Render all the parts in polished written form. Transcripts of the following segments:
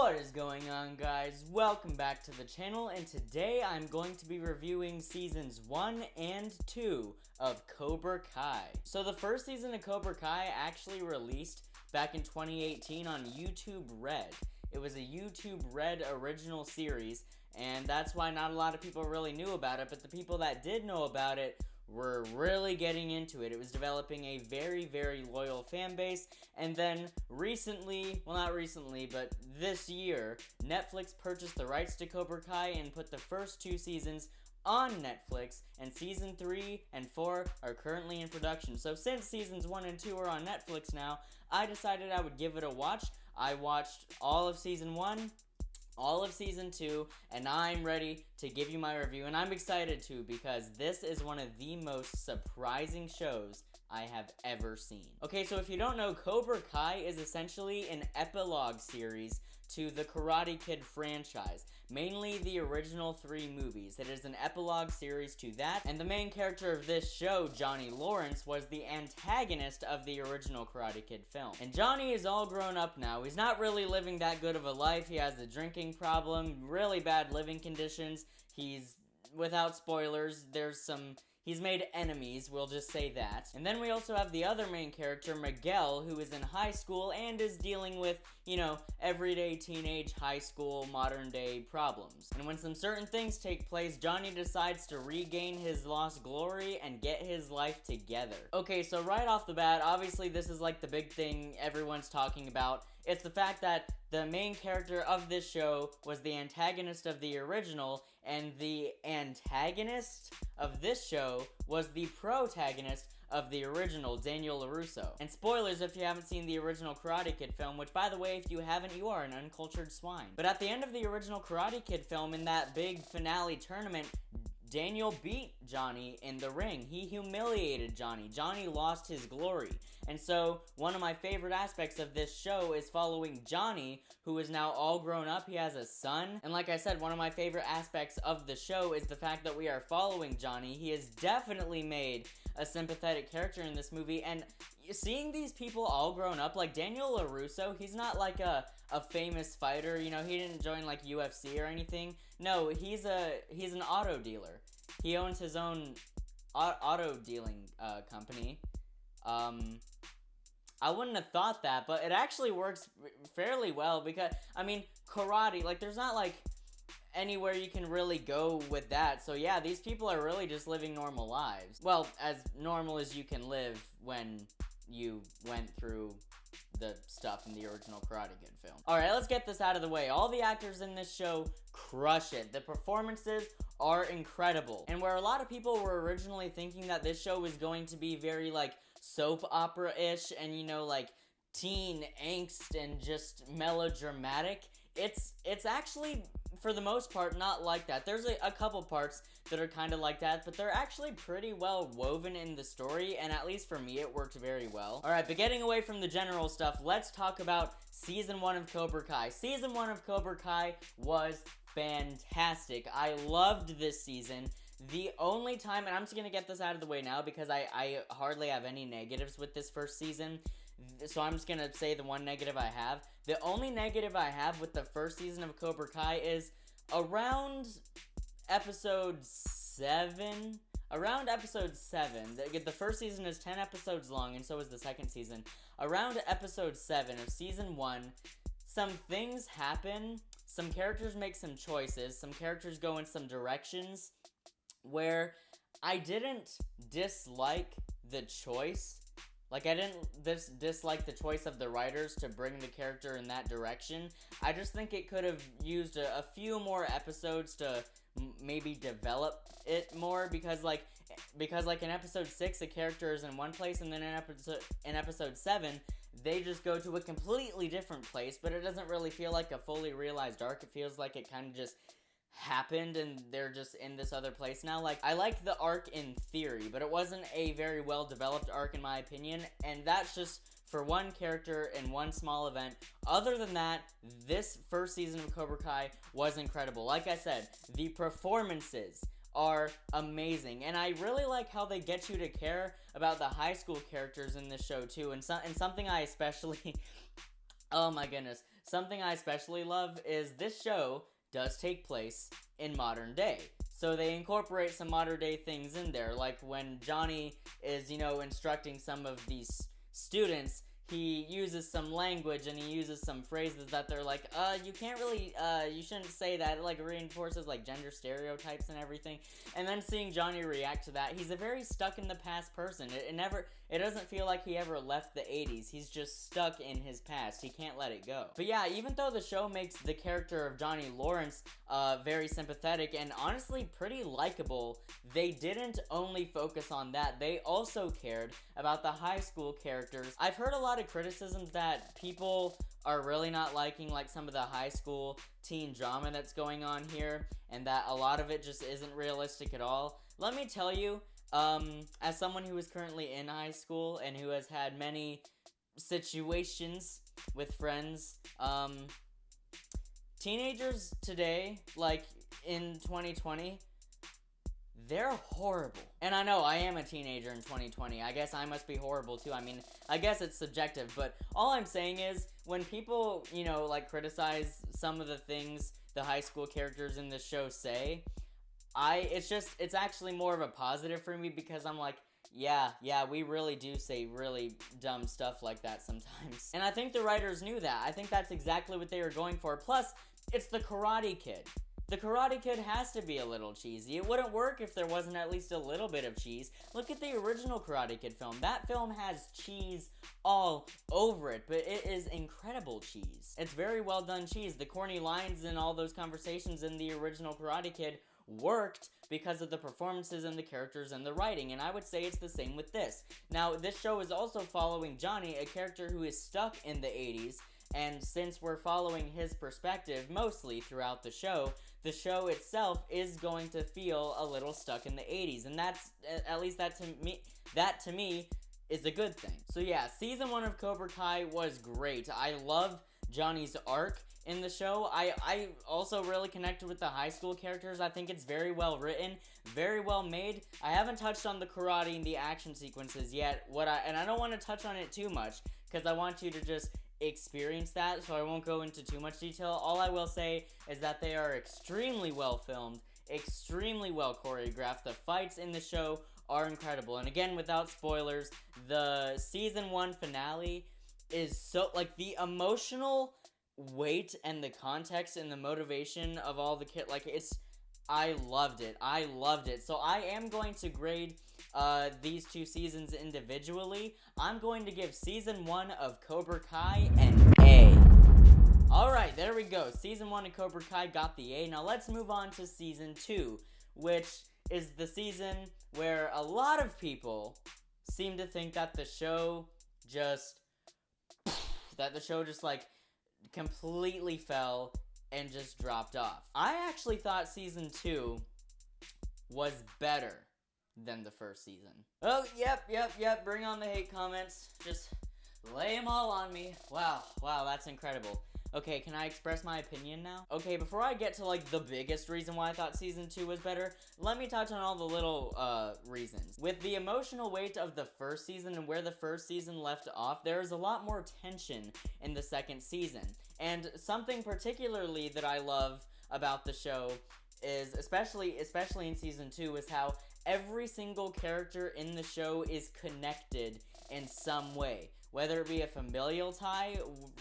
What is going on, guys? Welcome back to the channel, and today I'm going to be reviewing seasons 1 and 2 of Cobra Kai. So the first season of Cobra Kai actually released back in 2018 on YouTube Red. It was a YouTube Red original series, and that's why not a lot of people really knew about it, but the people that did know about it were really getting into it. It was developing a very, very loyal fan base, and then recently, well not recently, but this year, Netflix purchased the rights to Cobra Kai and put the first 2 seasons on Netflix, and season 3 and 4 are currently in production. So since seasons 1 and 2 are on Netflix now, I decided I would give it a watch. I watched all of season 1, all of season 2, and I'm ready to give you my review, and I'm excited too because this is one of the most surprising shows I have ever seen. Okay, so if you don't know, Cobra Kai is essentially an epilogue series to the Karate Kid franchise, mainly the original 3 movies. It is an epilogue series to that, and the main character of this show, Johnny Lawrence, was the antagonist of the original Karate Kid film. And Johnny is all grown up now. He's not really living that good of a life. He has a drinking problem, really bad living conditions. He's, without spoilers, he's made enemies, we'll just say that. And then we also have the other main character, Miguel, who is in high school and is dealing with, you know, everyday teenage high school modern day problems. And when some certain things take place, Johnny decides to regain his lost glory and get his life together. Okay, so right off the bat, obviously this is like the big thing everyone's talking about. It's the fact that the main character of this show was the antagonist of the original, and the antagonist of this show was the protagonist of the original, Daniel LaRusso. And spoilers if you haven't seen the original Karate Kid film, which by the way, if you haven't, you are an uncultured swine. But at the end of the original Karate Kid film, in that big finale tournament, Daniel beat Johnny in the ring. He humiliated Johnny. Johnny lost his glory. And so, one of my favorite aspects of this show is following Johnny, who is now all grown up. He has a son. And like I said, one of my favorite aspects of the show is the fact that we are following Johnny. He has definitely made a sympathetic character in this movie, and seeing these people all grown up, like Daniel LaRusso, he's not like a famous fighter, you know, he didn't join like UFC or anything. No, he's an auto dealer. He owns his own auto dealing company. I wouldn't have thought that, but it actually works fairly well because, I mean, karate, like there's not like anywhere you can really go with that. So yeah, these people are really just living normal lives. Well, as normal as you can live when you went through the stuff in the original Karate Kid film. Alright, let's get this out of the way. All the actors in this show crush it. The performances are incredible. And where a lot of people were originally thinking that this show was going to be very like soap opera-ish and, you know, like teen angst and just melodramatic, it's actually, for the most part, not like that. There's a couple parts that are kind of like that, but they're actually pretty well woven in the story, and at least for me, it worked very well. Alright, but getting away from the general stuff, let's talk about Season 1 of Cobra Kai. Season 1 of Cobra Kai was fantastic. I loved this season. The only time, and I'm just gonna get this out of the way now because I hardly have any negatives with this first season, so I'm just gonna say the one negative I have. The only negative I have with the first season of Cobra Kai is around episode 7. Around episode 7, the first season is 10 episodes long, and so is the second season. Around episode 7 of season 1, some things happen, some characters make some choices, some characters go in some directions where I didn't dislike the choice. Like, I didn't dislike the choice of the writers to bring the character in that direction. I just think it could have used a few more episodes to maybe develop it more, because like in episode 6, the character is in one place, and then in episode 7, they just go to a completely different place, but it doesn't really feel like a fully realized arc. It feels like it kind of just happened and they're just in this other place now. Like, I liked the arc in theory, but it wasn't a very well developed arc in my opinion, and that's just for one character in one small event. Other than that, this first season of Cobra Kai was incredible. Like I said, the performances are amazing, and I really like how they get you to care about the high school characters in this show too, and something I especially Oh my goodness. Something I especially love is this show does take place in modern day. So they incorporate some modern day things in there, like when Johnny is, instructing some of these students, he uses some language and he uses some phrases that they're like, you can't really, you shouldn't say that. It, like, reinforces, like, gender stereotypes and everything. And then seeing Johnny react to that, he's a very stuck in the past person. It doesn't feel like he ever left the 80s. He's just stuck in his past. He can't let it go. But yeah, even though the show makes the character of Johnny Lawrence, very sympathetic and honestly pretty likable, they didn't only focus on that. They also cared about the high school characters. I've heard a lot of criticisms that people are really not liking, like, some of the high school teen drama that's going on here, and that a lot of it just isn't realistic at all. Let me tell you, as someone who is currently in high school and who has had many situations with friends, teenagers today, like, in 2020, they're horrible. And I know I am a teenager in 2020. I guess I must be horrible too. I mean, I guess it's subjective, but all I'm saying is when people, criticize some of the things the high school characters in this show say, it's actually more of a positive for me, because I'm like, yeah, we really do say really dumb stuff like that sometimes. And I think the writers knew that. I think that's exactly what they were going for. Plus, it's the Karate Kid. The Karate Kid has to be a little cheesy. It wouldn't work if there wasn't at least a little bit of cheese. Look at the original Karate Kid film. That film has cheese all over it, but it is incredible cheese. It's very well done cheese. The corny lines and all those conversations in the original Karate Kid worked because of the performances and the characters and the writing, and I would say it's the same with this. Now, this show is also following Johnny, a character who is stuck in the 80s, and since we're following his perspective mostly throughout the show itself is going to feel a little stuck in the 80s, and that's, at least that to me is a good thing. So yeah, season 1 of Cobra Kai was great. I love Johnny's arc in the show. I also really connected with the high school characters. I think it's very well written, very well made. I haven't touched on the karate and the action sequences yet, and I don't want to touch on it too much, because I want you to just experience that, so I won't go into too much detail. All I will say is that they are extremely well filmed, extremely well choreographed. The fights in the show are incredible, and again, without spoilers, the season 1 finale is so, like, the emotional weight and the context and the motivation of all the I loved it. So I am going to grade these two seasons individually. I'm going to give season 1 of Cobra Kai an A. Alright, there we go. Season 1 of Cobra Kai got the A. Now let's move on to season 2, which is the season where a lot of people seem to think that the show just like completely fell and just dropped off. I actually thought season 2 was better than the first season. Oh, yep, bring on the hate comments. Just lay them all on me. Wow, that's incredible. Okay, can I express my opinion now? Okay, before I get to, like, the biggest reason why I thought season 2 was better, let me touch on all the little, reasons. With the emotional weight of the first season and where the first season left off, there is a lot more tension in the second season. And something particularly that I love about the show is, especially in season 2, is how every single character in the show is connected in some way. Whether it be a familial tie,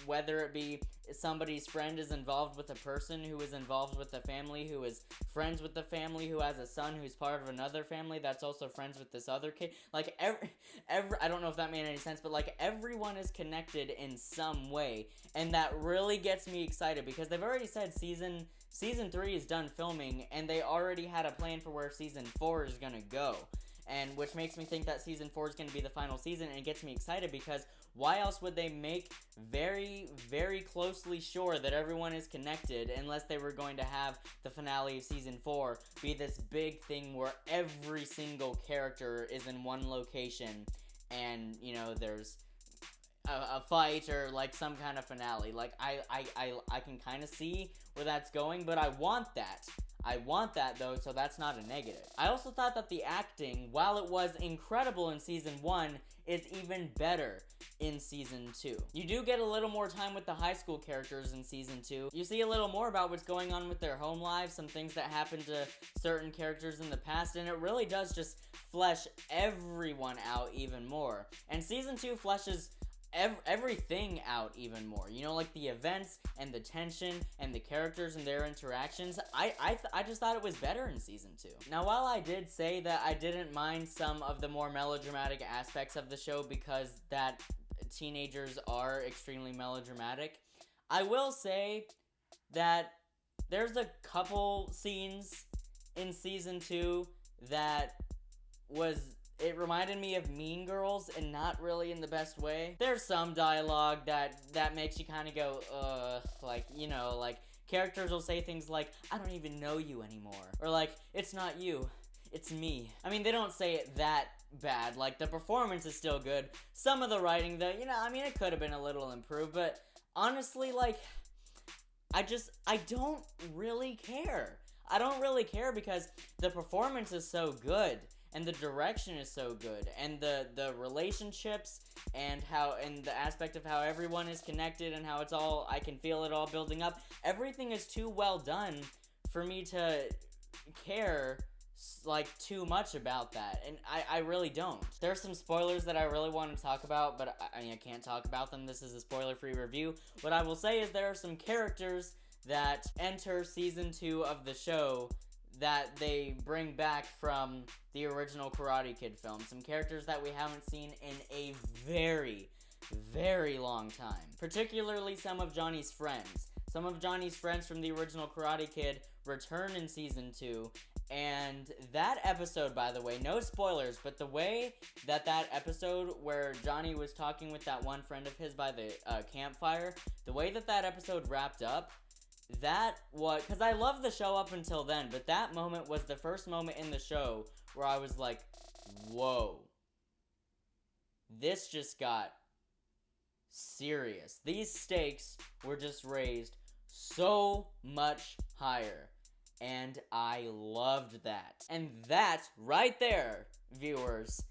whether it be somebody's friend is involved with a person who is involved with the family, who is friends with the family, who has a son who's part of another family that's also friends with this other kid. Like, every I don't know if that made any sense, but, like, everyone is connected in some way, and that really gets me excited, because they've already said season 3 is done filming, and they already had a plan for where season 4 is gonna go. And which makes me think that season 4 is going to be the final season, and it gets me excited, because why else would they make very, very closely sure that everyone is connected unless they were going to have the finale of season 4 be this big thing where every single character is in one location and, there's a fight or, like, some kind of finale. Like, I can kind of see where that's going, but I want that. I want that though, so that's not a negative. I also thought that the acting, while it was incredible in season 1, is even better in season 2. You do get a little more time with the high school characters in season 2. You see a little more about what's going on with their home lives, some things that happened to certain characters in the past, and it really does just flesh everyone out even more. And season 2 fleshes everything out even more. You know, like the events and the tension and the characters and their interactions. I just thought it was better in season 2. Now, while I did say that I didn't mind some of the more melodramatic aspects of the show because that teenagers are extremely melodramatic, I will say that there's a couple scenes in season 2 that it reminded me of Mean Girls, and not really in the best way. There's some dialogue that makes you kind of go, like, you know, like, characters will say things like, I don't even know you anymore. Or like, it's not you, it's me. I mean, they don't say it that bad. Like, the performance is still good. Some of the writing, though, you know, I mean, it could have been a little improved, but honestly, like, I don't really care. I don't really care because the performance is so good. And the direction is so good, and the relationships, and the aspect of how everyone is connected, and how it's all, I can feel it all building up. Everything is too well done for me to care, like, too much about that, and I really don't. There's some spoilers that I really want to talk about, but I mean, I can't talk about them. This is a spoiler-free review. What I will say is there are some characters that enter season 2 of the show that they bring back from the original Karate Kid film. Some characters that we haven't seen in a very, very long time. Particularly some of Johnny's friends. Some of Johnny's friends from the original Karate Kid return in season 2. And that episode, by the way, no spoilers, but the way that episode where Johnny was talking with that one friend of his by the campfire, the way that episode wrapped up, because I loved the show up until then, but that moment was the first moment in the show where I was like, whoa, this just got serious. These stakes were just raised so much higher, and I loved that. And that, right there, viewers,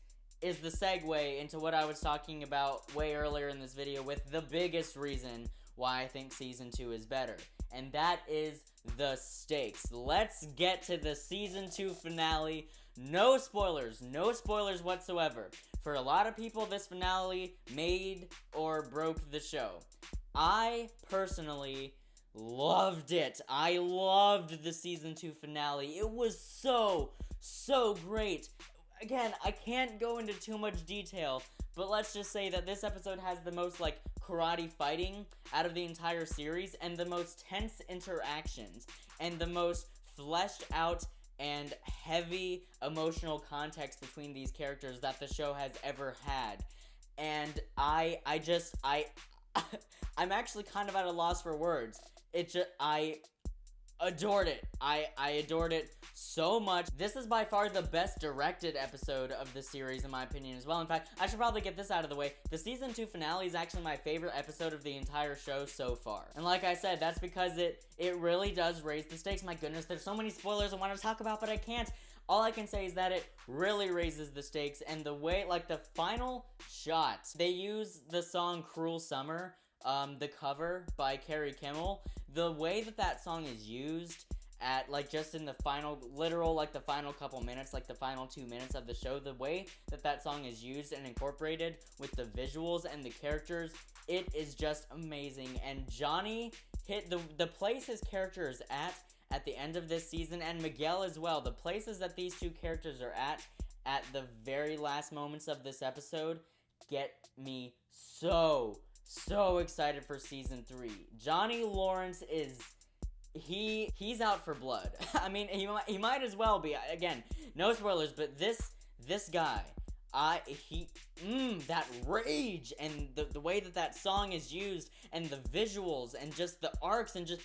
is the segue into what I was talking about way earlier in this video with the biggest reason why I think season 2 is better. And that is the stakes. Let's get to the season 2 finale. No spoilers whatsoever. For a lot of people, this finale made or broke the show. I personally loved it. I loved the season 2 finale. It was so great. Again, I can't go into too much detail, but let's just say that this episode has the most, like, karate fighting out of the entire series, and the most tense interactions, and the most fleshed out and heavy emotional context between these characters that the show has ever had. And I'm actually kind of at a loss for words. I adored it. I adored it so much. This is by far the best directed episode of the series, in my opinion, as well. In fact, I should probably get this out of the way. The season 2 finale is actually my favorite episode of the entire show so far. And like I said, that's because it really does raise the stakes. My goodness, there's so many spoilers I want to talk about, but I can't. All I can say is that it really raises the stakes, and the way, like, the final shot, they use the song Cruel Summer, the cover by Carrie Kimmel. The way that song is used at, like, just in the final, literal, like, the final couple minutes, like, the final 2 minutes of the show, the way that song is used and incorporated with the visuals and the characters, it is just amazing. And Johnny hit the place his character is at the end of this season, and Miguel as well, the places that these two characters are at the very last moments of this episode, get me so excited for season 3. Johnny Lawrence he's out for blood. I mean, he might as well be. Again, no spoilers, but this guy, that rage and the way that song is used and the visuals and just the arcs and just,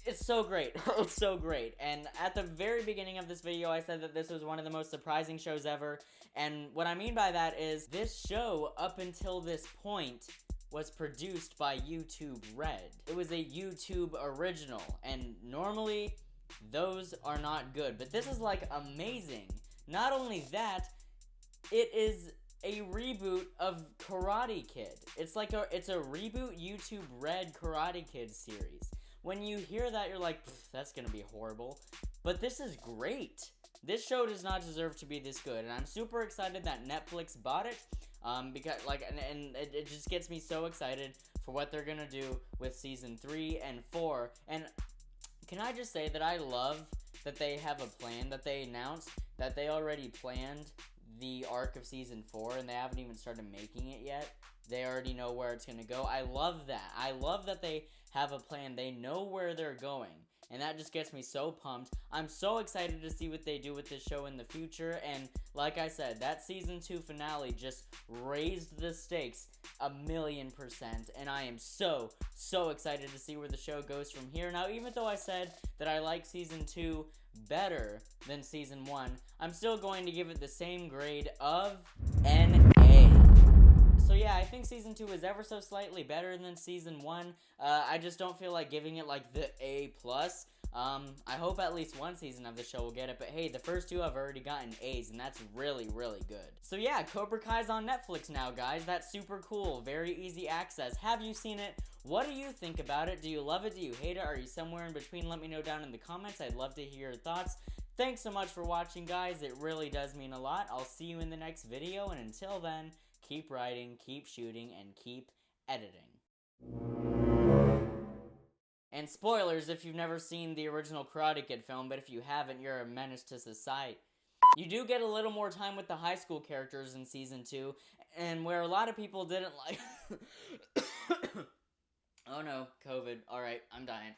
it's so great. It's so great. And at the very beginning of this video, I said that this was one of the most surprising shows ever. And what I mean by that is this show, up until this point, was produced by YouTube Red. It was a YouTube original. And normally, those are not good. But this is like amazing. Not only that, it is a reboot of Karate Kid. It's a reboot YouTube Red Karate Kid series. When you hear that, you're like, that's gonna be horrible. But this is great. This show does not deserve to be this good, and I'm super excited that Netflix bought it. Because and it just gets me so excited for what they're gonna do with season 3 and 4. And can I just say that I love that they have a plan, that they announced that they already planned the arc of season 4 and they haven't even started making it yet. They already know where it's gonna go. I love that. I love that they have a plan. They know where they're going. And that just gets me so pumped. I'm so excited to see what they do with this show in the future. And like I said, that season 2 finale just raised the stakes 1,000,000%. And I am so excited to see where the show goes from here. Now, even though I said that I like season 2 better than season 1, I'm still going to give it the same grade of an A. So yeah, I think season 2 is ever so slightly better than season 1. I just don't feel like giving it like the A+. I hope at least one season of the show will get it, but hey, the first 2 have already gotten A's, and that's really good. So yeah, Cobra Kai's on Netflix now, guys. That's super cool. Very easy access. Have you seen it? What do you think about it? Do you love it? Do you hate it? Are you somewhere in between? Let me know down in the comments. I'd love to hear your thoughts. Thanks so much for watching, guys. It really does mean a lot. I'll see you in the next video, and until then, keep writing, keep shooting, and keep editing. And spoilers if you've never seen the original Karate Kid film, but if you haven't, you're a menace to society. You do get a little more time with the high school characters in season 2, and where a lot of people didn't like... Oh no, COVID. Alright, I'm dying.